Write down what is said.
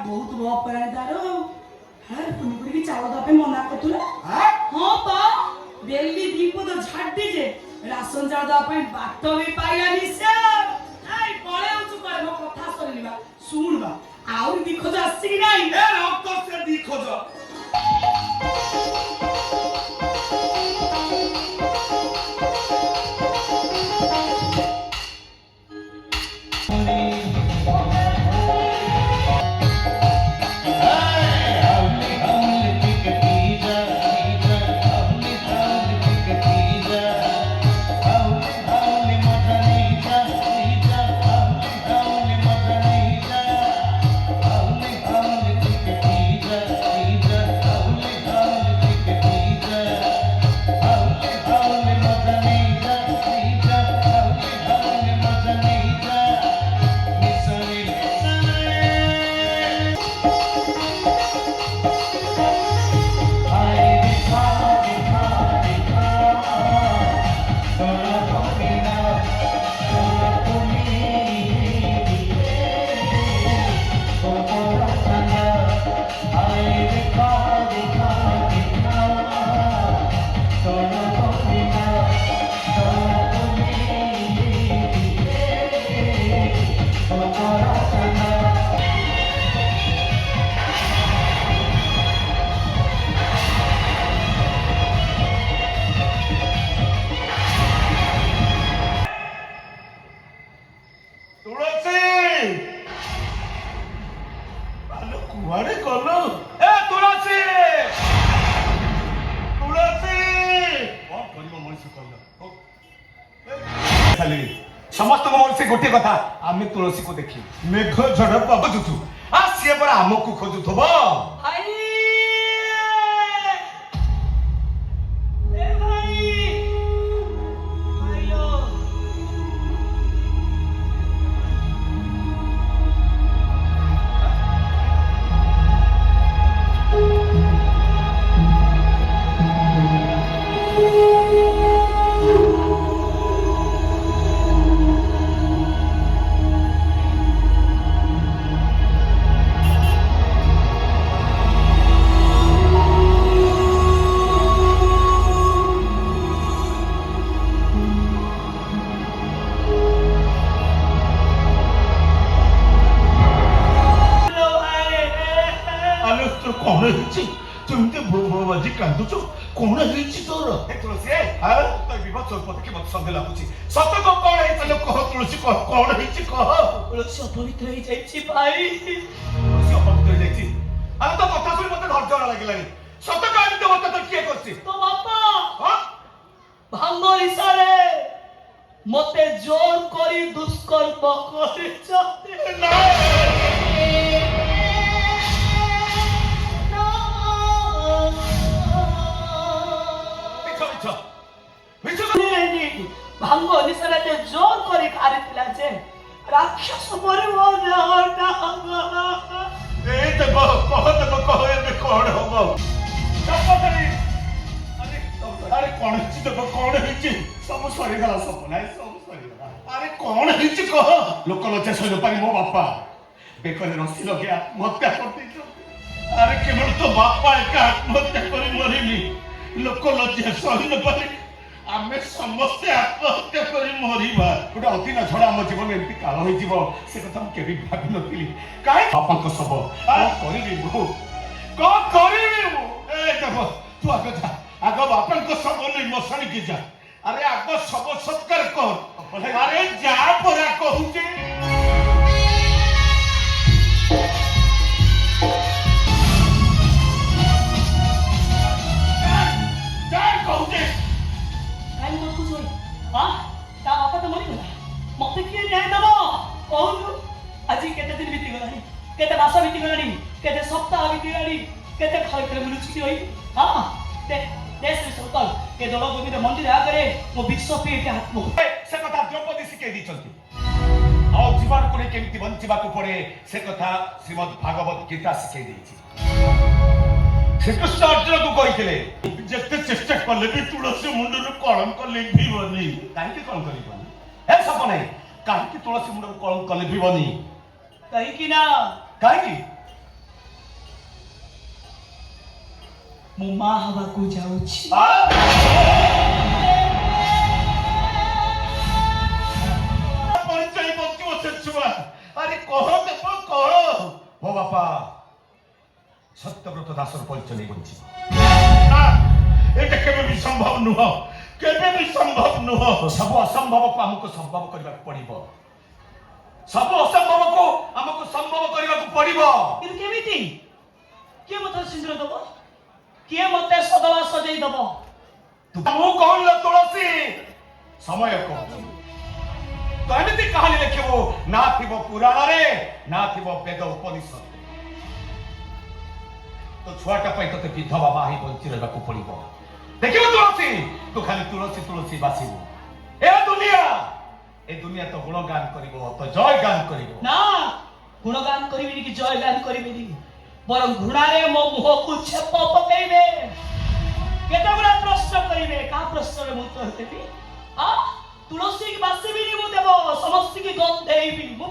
बहुत भोग पड़ानी तारो हर पुनी पुनी की चावल तो पे मना कर तुला हां पा दिल्ली दीपो तो झाड़ दीजे राशन चावल तो पे बात भी पाइला निसे आई पळे उचु कर मो कथा सुनिबा सुनबा आउर दिखो जा आसी कि नाही ए रक्त से दिखो जा कुआरे कलो ए तुलसी तुलसी कौन करियो मनुष्य कलो खाली समस्त मनुष्य गोटे कथा आमे तुलसी को देखी मेघ झड़ पबजुथु आ सिए पर हमकु खोजुथबो आई ए भाई आइलो कौन है तुमते बाजी कांदुचो कौन है तोर ए तुलसी हां तो विवाद चलपत के मत संदेह लागुची सत को कौन है चलो कह तुलसी कह कौन है कह तुलसी अपवित्र हो जाइछि भाई तुलसी अपवित्र हो जाइछि हम तो कथा सुन मते धरजरा लागिलानी सत कहनी तो मत तो किए करछि तो बापा हां भांगो इशारे मते जोर करी दुष्कर्म करे चाहते ना भांगो निसराते जोर करी कारितला जे राक्षस मरबो ना ए तो कह ए कौन होबो चपकरी अरे कौन है तो कौन है सब सरी गला सब नाही सब सरी गला अरे कौन है कह लोक लज्जा सही पानी मो बापा बेकरे रस्सी लगिया हत्या करते अरे केवल तो बापा एका आत्महत्या करी मरिली लोक लज्जा सही पानी आमे समस्त आत्महत्या करी मरिबा गोटे अति ना झड़ा आम जीवन एमती काल होई जीव से कथा हम केबी भाबी नथिली काहे बापा को सब करिबी मु को करिबी मु ए देखो तू आगे जा आगे बापा को सब नहीं मसाणी की जा अरे आगे सब सत्कार कर अरे जा परा कहूचे जा कहूचे काई मत कुछ होई हां ता बापा तो मरी गला मते किए न्याय दबो कहू आज केते दिन बीती गलानी केते मास बीती गलानी केते सप्ताह बीती गलानी केते खैतरे मुलुची होई हां देश सरकार के दल गोविंद मंदिर आगे मो विश्व पीठ आत्म से कथा द्रौपदी शिखे दी चलती आ जीवन को केमती बंचिबा को पड़े से कथा श्रीमद् भागवत गीता शिखे दी श्रीकृष्ण अर्जुन को कहिथिले जते चेष्टा कले भी तुलसी मुंडर कलंक लिभिबनी काहे कौन करिबनी ए सब नहीं, काहे तुलसी मुंड को कलंक लिभिबनी कहीं की ना काहे ମୁଁ ମା ହବାକୁ ଯାଉଛି। ପରିଚୟ ବଞ୍ଚିବ ସେ ଛୁଆ। ଆରେ କହ ଦେବ କହ। ମୋ ବାପା ସତ୍ୟବ୍ରତ ଦାସର ପରିଚୟ ନେଇ ବଞ୍ଚିବ ନା, ଏଇଟା କେବେ ବି ସମ୍ଭବ ନୁହଁ, କେବେ ବି ସମ୍ଭବ ନୁହଁ। ସବୁ ଅସମ୍ଭବକୁ ଆମକୁ ସମ୍ଭବ କରିବାକୁ ପଡିବ, ସବୁ ଅସମ୍ଭବକୁ ଆମକୁ ସମ୍ଭବ କରିବାକୁ ପଡିବ। କିନ୍ତୁ କେମିତି? କିଏ ମତେ ସିନ୍ଦୁର ଦବ? କିଏ ମତେ ସଦବା ସଜେଇ ଦବ? ମୁଁ କହିଲ ତୁଳସୀ, ସମୟ କହୁଛି। ତ ଏମିତି କାହାଣୀ ଲେଖିବୁ, ନା ଥିବ ପୁରାଣରେ, ନା ଥିବ ବେଦ ଉପନିଷଦ। ତ ଛୁଆଟା ପାଇଁ ତତେ ବିଧବା ମା ହିଁ ବଞ୍ଚି ରହିବାକୁ ପଡିବ। ଦେଖିବୁ ତୁଳସୀ, ତୁ ଖାଲି ତୁଳସୀ ତୁଳସୀ ବାସିବୁ। ଏ ଦୁନିଆ ତ ଗୁଣଗାନ କରିବ, ତ ଜୟ ଗାନ କରିବ ନା। ଗୁଣଗାନ କରିବିନି କି ଜୟ ଗାନ କରିବିନି, ବରଂ ଘୃଣାରେ ମୋ ମୁହଁକୁ ଛେପ ପକେଇବେ, କେତେ ଗୁଡା ପ୍ରଶ୍ନ କରିବେ। କାହା ପ୍ରଶ୍ନରେ ମୁଁ ଉତ୍ତର ଦେବି? ତୁଳସୀ ବାସିବିନି ମୁଁ ଦେବ, ସମସ୍ତଙ୍କୁ ଗନ୍ଧେଇବି ମୁଁ।